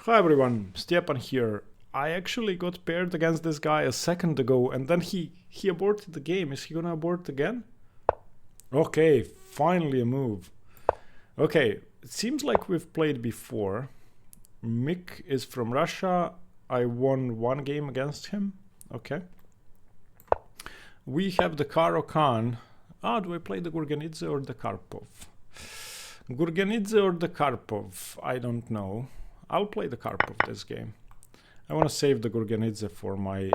Hi everyone, Stepan here. I actually got paired against this guy a second ago and then he aborted the game. Is he gonna abort again? Okay, finally a move. Okay, it seems like we've played before. Mick is from Russia. I won one game against him. Okay. We have the Caro-Kann. Do I play the Gurgenidze or the Karpov? Gurgenidze or the Karpov? I don't know. I'll play the Karpov this game. I want to save the Gurgenidze for my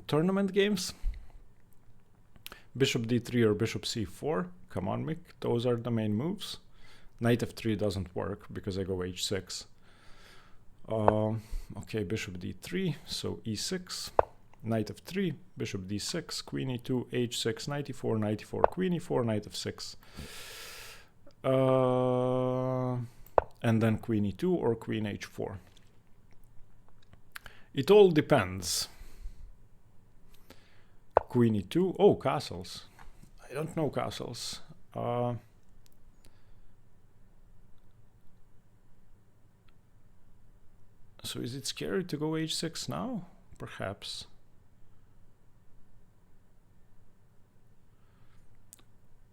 tournament games. Bishop d3 or bishop c4. Come on, Mick. Those are the main moves. Knight f3 doesn't work because I go h6. Okay, bishop d3, so e6. Knight f3, bishop d6, queen e2, h6, knight e4, knight e4, queen e4, knight f6. And then queen e2 or queen h4. It all depends. Queen e2, oh, castles. I don't know castles. So is it scary to go h6 now? Perhaps.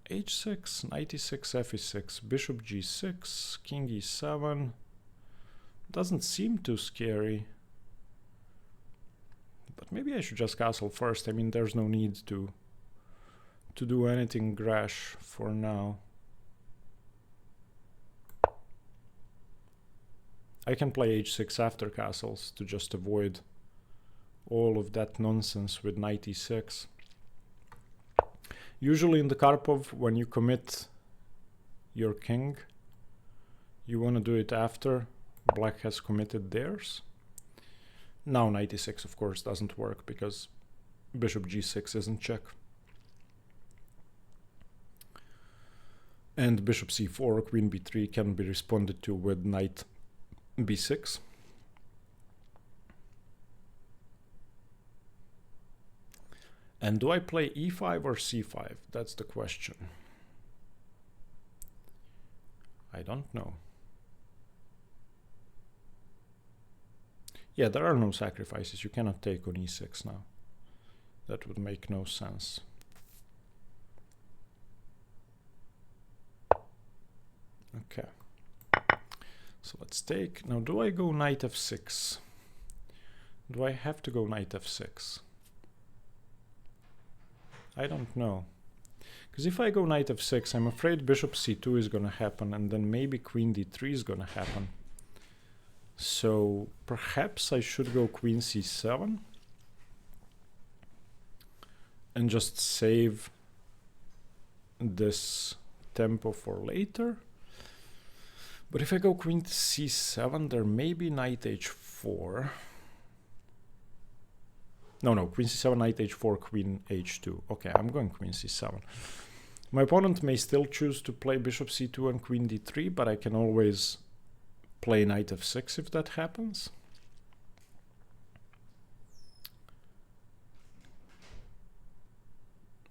h6, knight e6, f6, bishop g6, king e7. Doesn't seem too scary. But maybe I should just castle first. I mean, there's no need to do anything rash for now. I can play h6 after castles to just avoid all of that nonsense with knight e6. Usually in the Karpov, when you commit your king, you want to do it after black has committed theirs. Now knight e6 of course doesn't work because bishop g6 isn't check. And bishop c4 or queen b3 can be responded to with knight b6. And do I play e5 or c5? That's the question. I don't know. Yeah, there are no sacrifices. You cannot take on e6 now. That would make no sense. Okay. So let's take. Now, do I go knight f6? Do I have to go knight f6? I don't know. Because if I go knight f6, I'm afraid bishop c2 is going to happen, and then maybe queen d3 is going to happen. So perhaps I should go queen c7 and just save this tempo for later. But if I go queen c7, there may be knight h4. No, queen c7, knight h4, queen h2. Okay, I'm going queen c7. My opponent may still choose to play bishop c2 and queen d3, but I can always play knight f6 if that happens.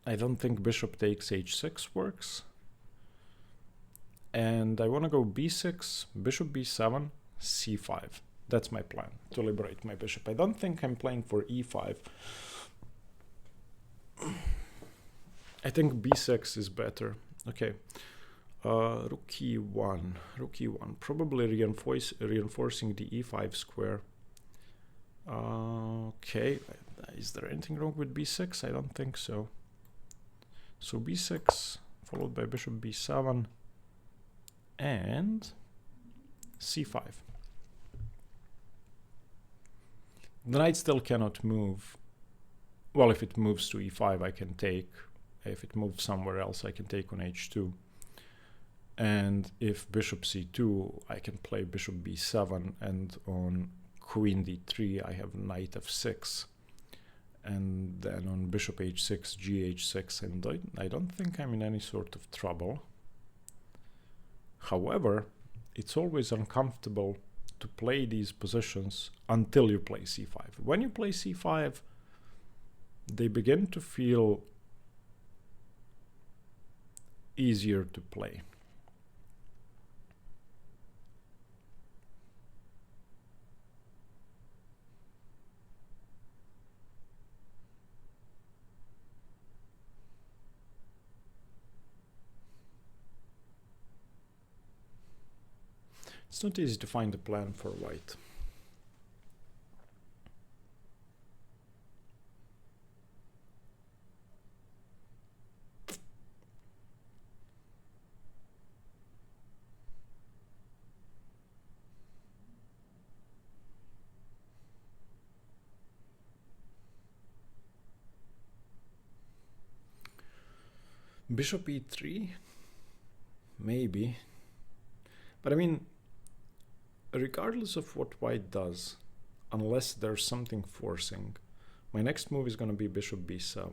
I don't think bishop takes h6 works. And I want to go b6, bishop b7, c5. That's my plan, to liberate my bishop. I don't think I'm playing for e5. I think b6 is better. Okay. Rook e1, probably reinforcing the e5 square. Okay, is there anything wrong with b6? I don't think so. So b6 followed by bishop b7 and c5. The knight still cannot move. Well, if it moves to e5, I can take. If it moves somewhere else, I can take on h2. And if bishop c2, I can play bishop b7, and on queen d3, I have knight f6. And then on bishop h6, gh6, and I don't think I'm in any sort of trouble. However, it's always uncomfortable to play these positions until you play c5. When you play c5, they begin to feel easier to play. It's not easy to find a plan for white. Bishop e3, maybe. But I mean, regardless of what white does, unless there's something forcing, my next move is going to be bishop b7.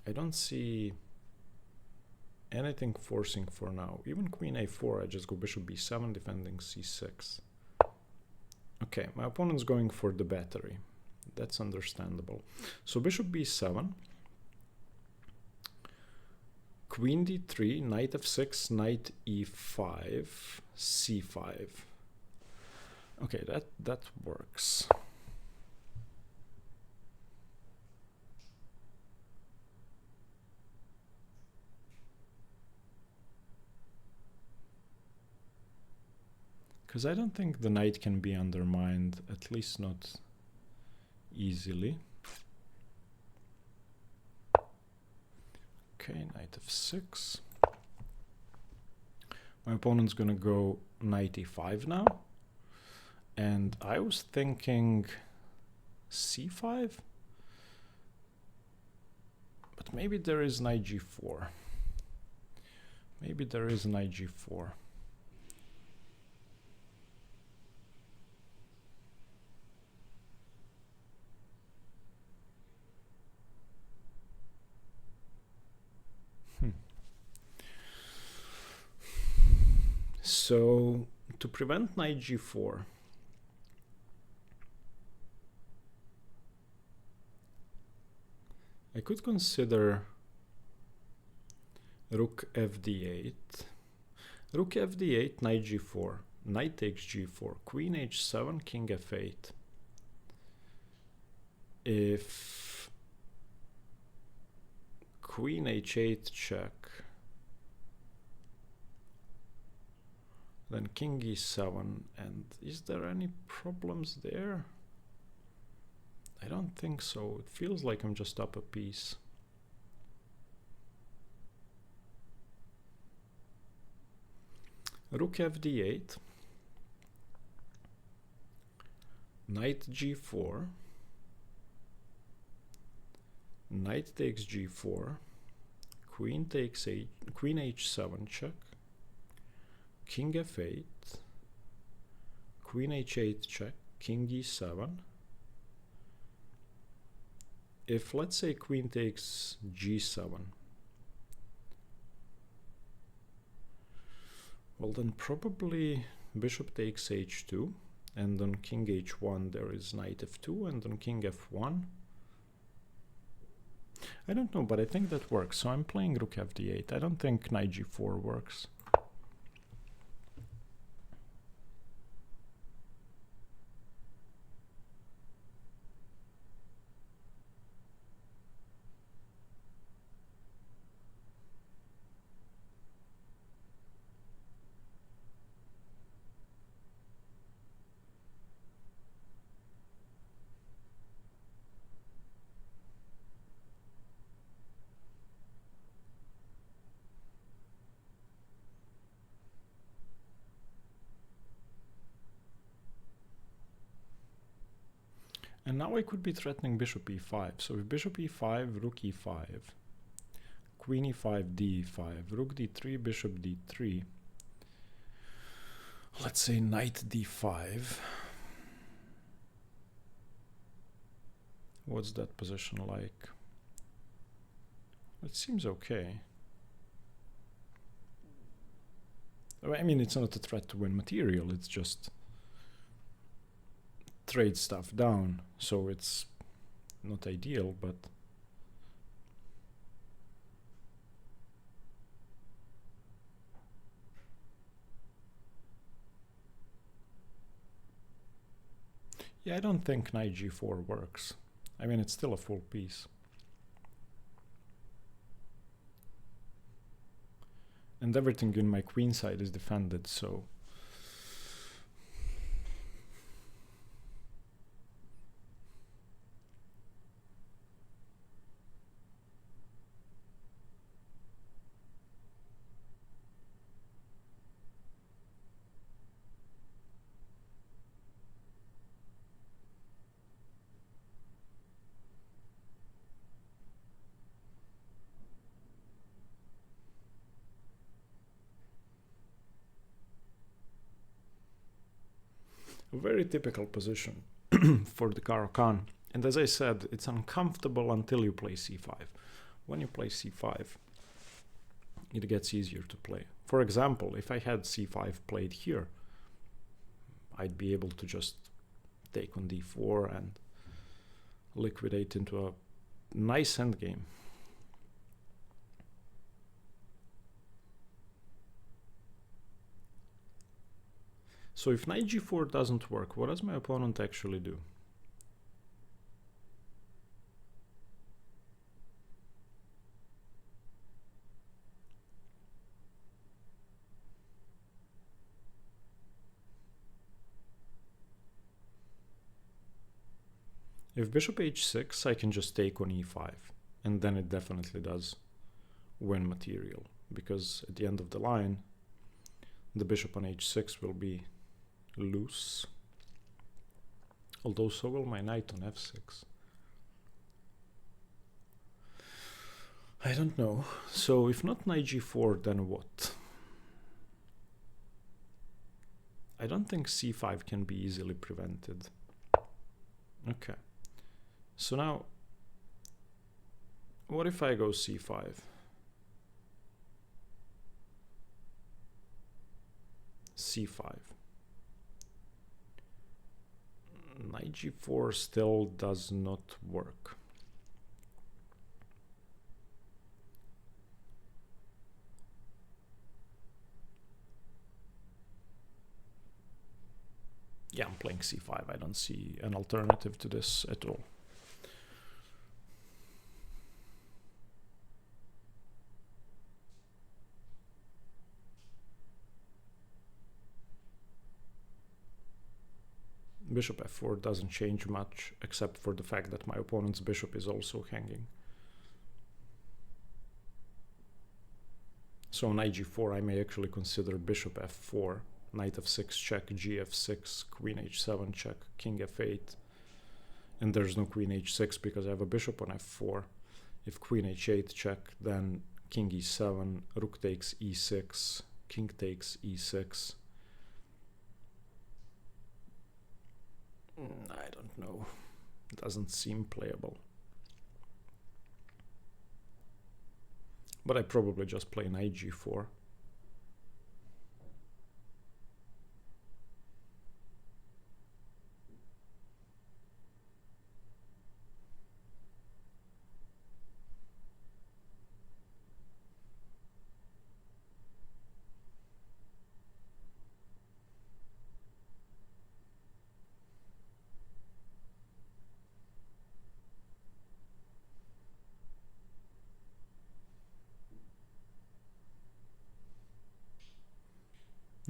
I don't see anything forcing for now. Even queen a4, I just go bishop b7, defending c6. Okay, my opponent's going for the battery. That's understandable. So bishop b7, queen d3, knight f6, knight e5, c5. Okay, that works. Because I don't think the knight can be undermined, at least not easily. Okay, knight f6. My opponent's gonna go knight e5 now. And I was thinking c5? But maybe there is knight g4. Maybe there is knight g4. So to prevent knight g4, I could consider rook fd8, rook fd8, knight g4, knight takes g4, queen h7, king f8. If queen h8 check, then king e7, and is there any problems there? I don't think so. It feels like I'm just up a piece. Rook fd8, knight g4, knight takes g4, queen takes queen h7 check, king f8, queen h8 check, king e7. If, let's say, queen takes g7, well, then probably bishop takes h2, and on king h1 there is knight f2, and on king f1. I don't know, but I think that works. So I'm playing rook fd8. I don't think knight g4 works. And now I could be threatening bishop e5. So if bishop e5, rook e5, queen e5, d5, rook d3, bishop d3, let's say knight d5. What's that position like? It seems okay. I mean, it's not a threat to win material, it's just trade stuff down, so it's not ideal, but yeah, I don't think knight g4 works. I mean, it's still a full piece. And everything in my queen side is defended, so... A very typical position for the Caro-Kann. And as I said, it's uncomfortable until you play c5. When you play c5, it gets easier to play. For example, if I had c5 played here, I'd be able to just take on d4 and liquidate into a nice endgame. So if knight g4 doesn't work, what does my opponent actually do? If bishop h6, I can just take on e5, and then it definitely does win material, because at the end of the line, the bishop on h6 will be loose, although so will my knight on f6. I don't know. So if not knight g4, then what? I don't think c5 can be easily prevented. Okay. So now, what if I go c5? c5. Knight g4 still does not work. Yeah, I'm playing c5. I don't see an alternative to this at all. Bishop f4 doesn't change much, except for the fact that my opponent's bishop is also hanging. So knight g4, I may actually consider bishop f4, knight f6 check, gf6, queen h7 check, king f8. And there's no queen h6 because I have a bishop on f4. If queen h8 check, then king e7, rook takes e6, king takes e6. I don't know. It doesn't seem playable. But I probably just play knight g4.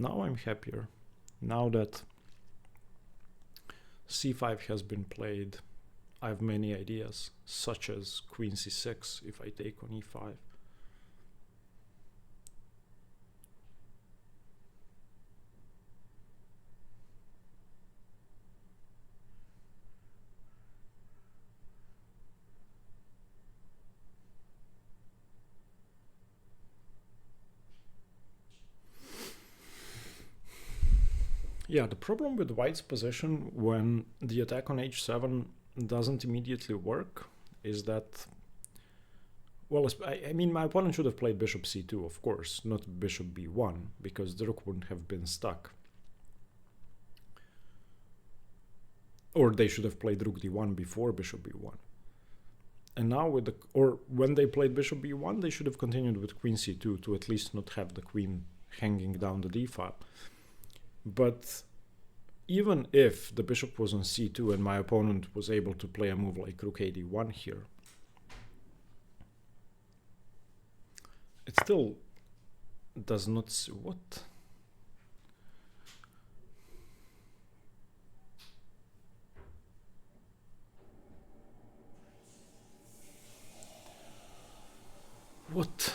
Now I'm happier. Now that c5 has been played, I have many ideas, such as queen c6 if I take on e5. Yeah, the problem with white's position when the attack on h7 doesn't immediately work is that, well, I mean, my opponent should have played bishop c2, of course, not bishop b1, because the rook wouldn't have been stuck. Or they should have played rook d1 before bishop b1. And now with the, or when they played bishop b1, they should have continued with queen c2 to at least not have the queen hanging down the d file. But even if the bishop was on c2 and my opponent was able to play a move like rook ad1 here, it still does not see what? What?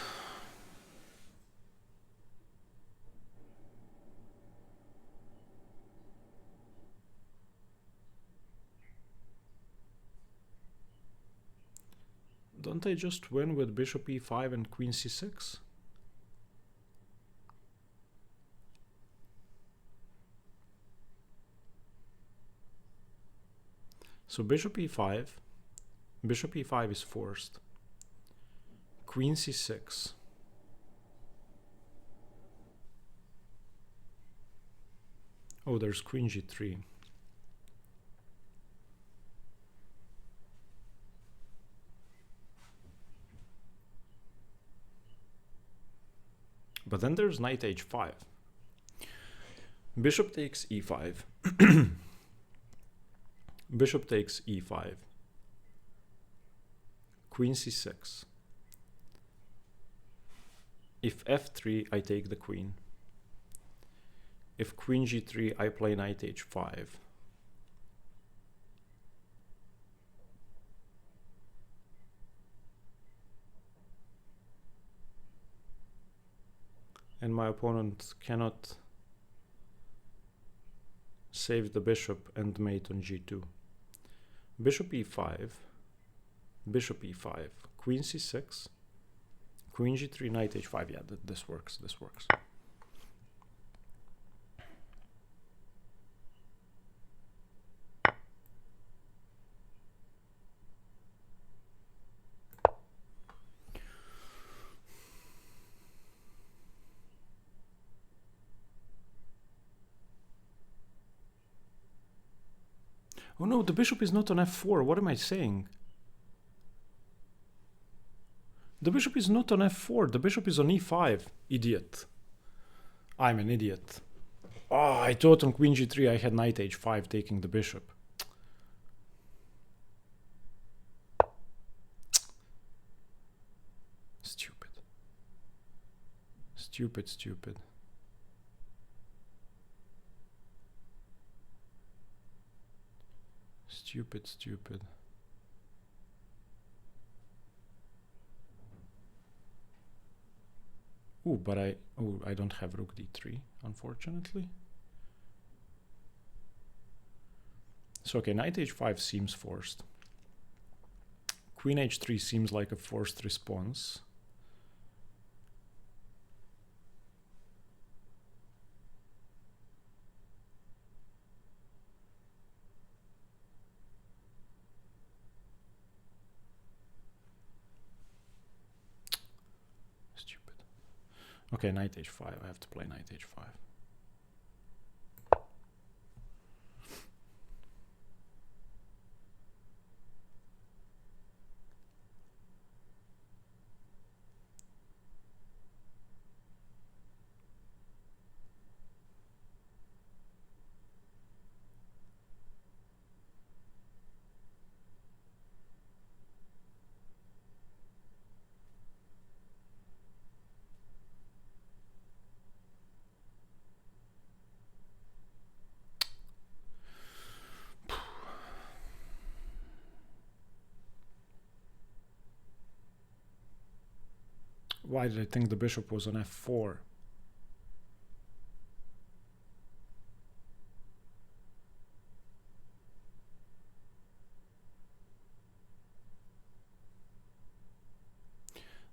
Don't I just win with bishop e5 and queen c6? So bishop e5 is forced. Queen c6. Oh, there's queen g3. But then there's knight h5. Bishop takes e5. Bishop takes e5. Queen c6. If f3, I take the queen. If queen g3, I play knight h5. And my opponent cannot save the bishop and mate on g2. Bishop e5, bishop e5, queen c6, queen g3, knight h5. Yeah, this works, this works. Oh no, the bishop is not on f4. What am I saying? The bishop is not on f4. The bishop is on e5. Idiot. I'm an idiot. Oh, I thought on queen g3 I had knight h5 taking the bishop. Stupid. Stupid, stupid. Stupid, stupid. Ooh, but I don't have rook d3, unfortunately. So okay, knight h5 seems forced. Queen h3 seems like a forced response. Okay, knight h5. I have to play knight h5. Why did I think the bishop was on f4?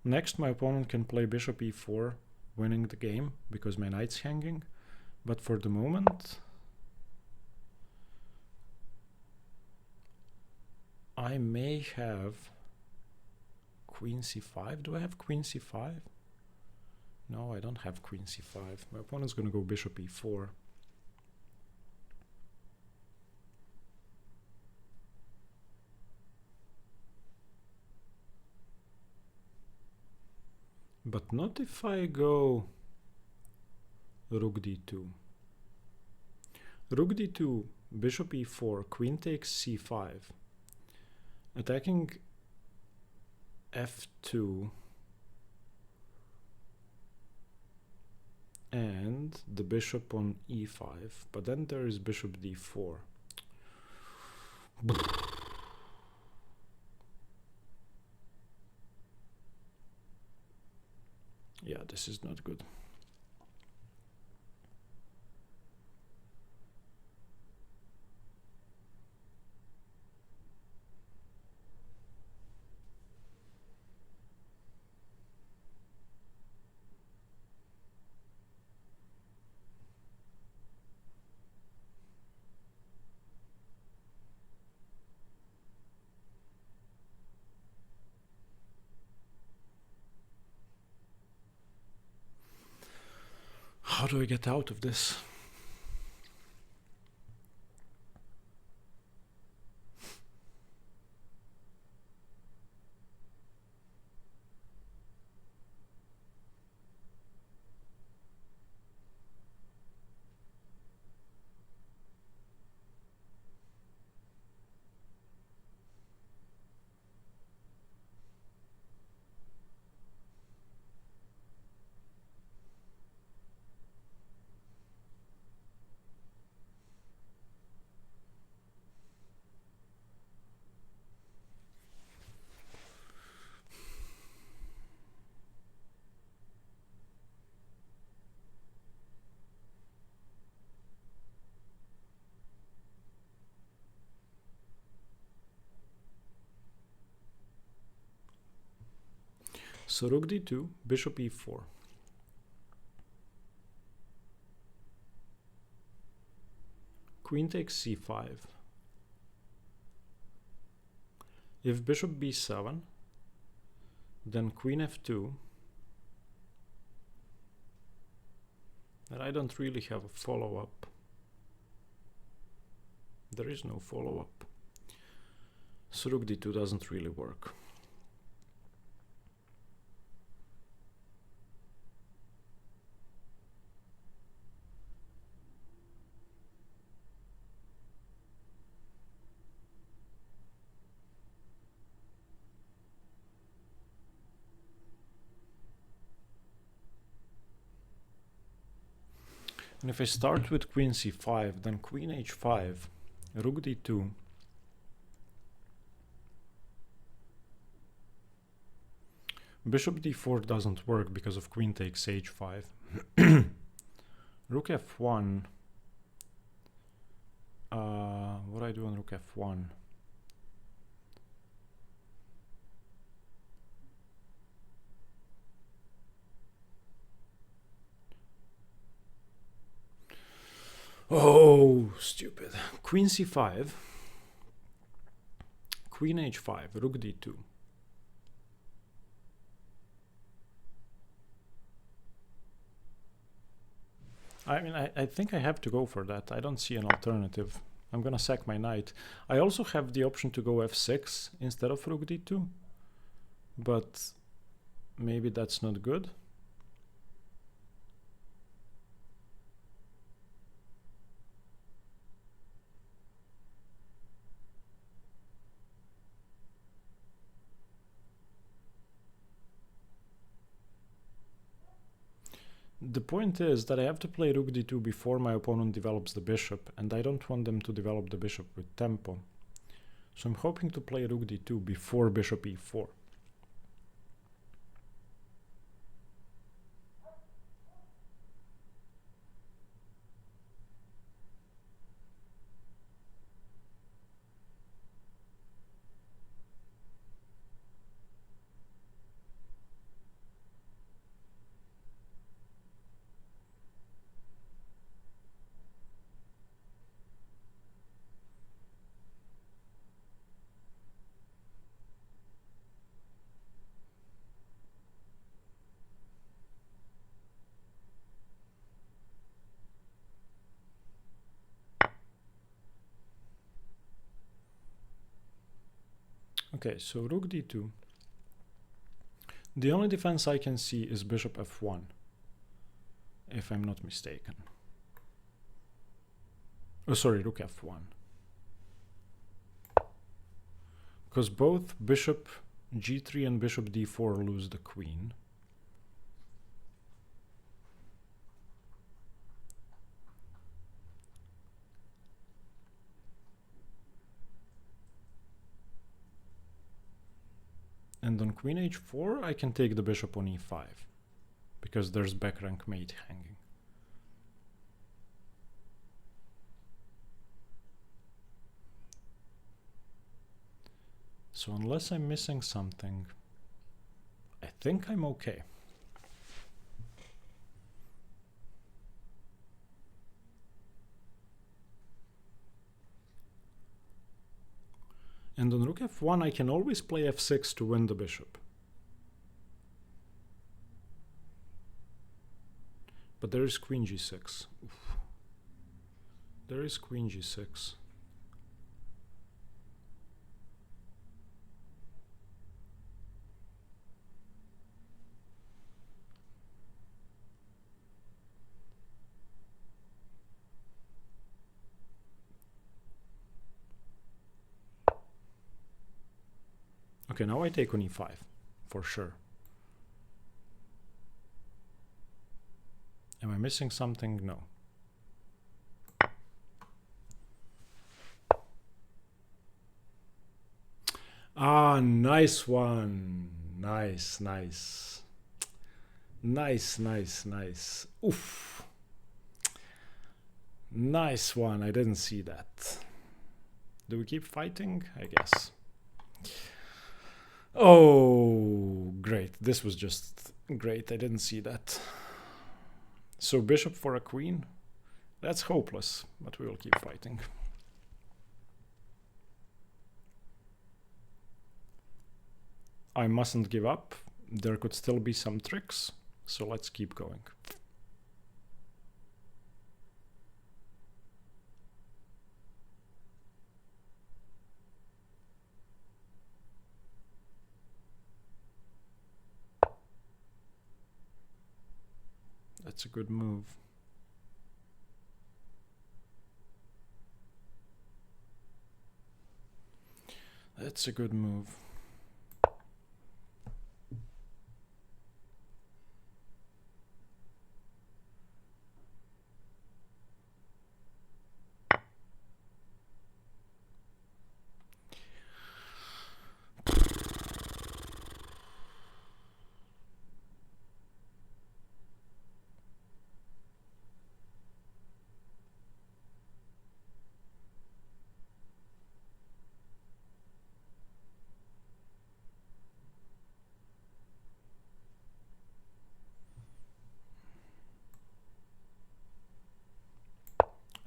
Next, my opponent can play bishop e4, winning the game, because my knight's hanging. But for the moment, I may have queen c5. Do I have queen c5? No, I don't have queen c5. My opponent's going to go bishop e4. But not if I go rook d2. Rook d2, bishop e4, queen takes c5. Attacking f2. defend the bishop on e5, but then there is bishop d4. Yeah, this is not good. How do I get out of this? So rook d2, bishop e4. Queen takes c5. If bishop b7, then queen f2. And I don't really have a follow-up. There is no follow-up. So rook d2 doesn't really work. And if I start with queen c5, then queen h5, rook d2, bishop d4 doesn't work because of queen takes h5. Rook f1. What do I do on rook f1? Oh, stupid. Queen c5, queen h5, rook d2. I mean, I think I have to go for that. I don't see an alternative. I'm gonna sack my knight. I also have the option to go f6 instead of rook d2, but maybe that's not good. The point is that I have to play rook d2 before my opponent develops the bishop, and I don't want them to develop the bishop with tempo. So I'm hoping to play rook d2 before bishop e4. Okay, so rook d2. The only defense I can see is bishop f1, if I'm not mistaken. Oh, sorry, rook f1. Because both bishop g3 and bishop d4 lose the queen. queen h4, I can take the bishop on e5, because there's back rank mate hanging. So unless I'm missing something, I think I'm okay. And on rook f1, I can always play f6 to win the bishop. But there is queen g6. Oof. There is queen g6. Okay, now I take on e5, for sure. Am I missing something? No. Ah, nice one. Nice, nice. Nice, nice, nice. Oof. Nice one. I didn't see that. Do we keep fighting? I guess. Oh, great. This was just great. I didn't see that. So bishop for a queen? That's hopeless, but we will keep fighting. I mustn't give up. There could still be some tricks, so let's keep going. That's a good move. That's a good move.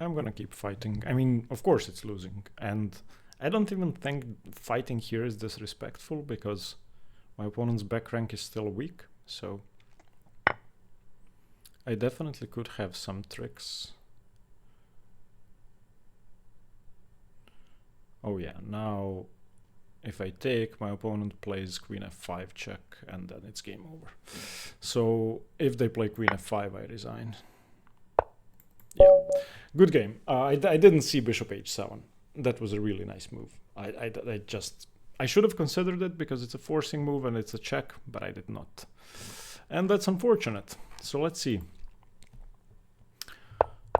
I'm gonna keep fighting. I mean, of course it's losing. And I don't even think fighting here is disrespectful because my opponent's back rank is still weak. So I definitely could have some tricks. Oh yeah, now if I take, my opponent plays queen f5 check and then it's game over. So if they play queen f5, I resign. Yeah, good game. I didn't see bishop h7. That was a really nice move. I should have considered it because it's a forcing move and it's a check, but I did not. And that's unfortunate. So let's see.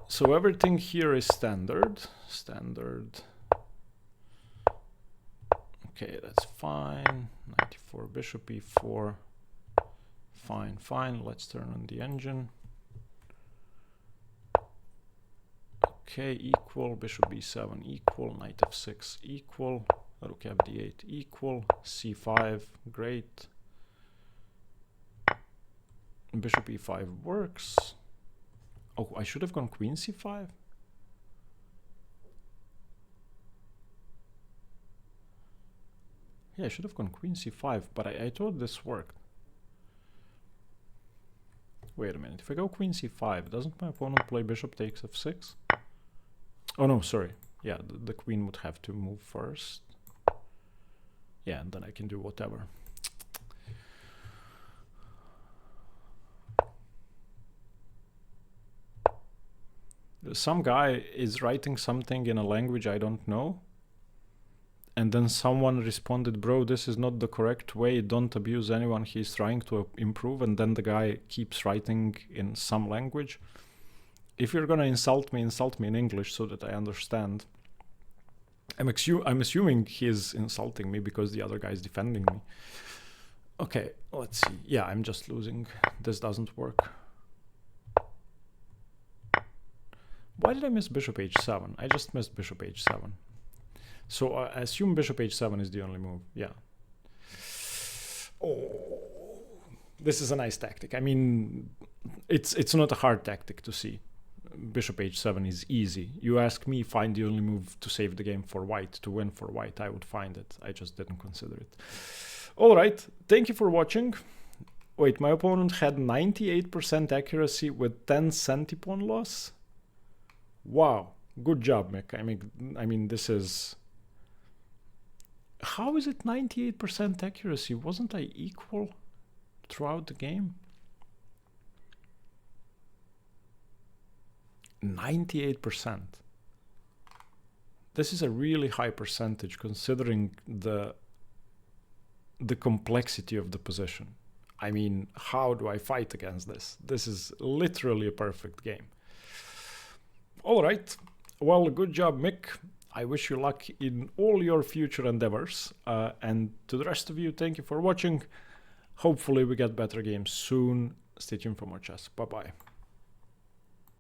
So everything here is standard. Okay, that's fine. 94 bishop e4. Fine. Let's turn on the engine. Okay, equal, bishop b7 equal, knight f6 equal, rook fd8 equal, c5, great. Bishop e5 works. Oh, I should have gone queen c5. Yeah, I should have gone queen c5, but I thought this worked. Wait a minute, if I go queen c5, doesn't my opponent play bishop takes f6? Oh no, sorry. Yeah, the queen would have to move first. Yeah, and then I can do whatever. Some guy is writing something in a language I don't know. And then someone responded, bro, this is not the correct way. Don't abuse anyone. He's trying to improve. And then the guy keeps writing in some language. If you're gonna insult me in English so that I understand. I'm assuming he is insulting me because the other guy is defending me. Okay, let's see. Yeah, I'm just losing. This doesn't work. Why did I miss bishop h7? I just missed bishop h7. So I assume bishop h7 is the only move. Yeah. Oh, this is a nice tactic. I mean, it's not a hard tactic to see. Bishop h7 is easy. You ask me, find the only move to save the game for white, to win for white, I would find it. I just didn't consider it. All right, thank you for watching. Wait, my opponent had 98% accuracy with 10 centipawn loss? Wow, good job, Mick. I mean, this is... How is it 98% accuracy? Wasn't I equal throughout the game? 98%. This is a really high percentage considering the complexity of the position. I mean, how do I fight against this? This is literally a perfect game. All right. Well, good job, Mick. I wish you luck in all your future endeavors. And to the rest of you, thank you for watching. Hopefully we get better games soon. Stay tuned for more chess. Bye-bye.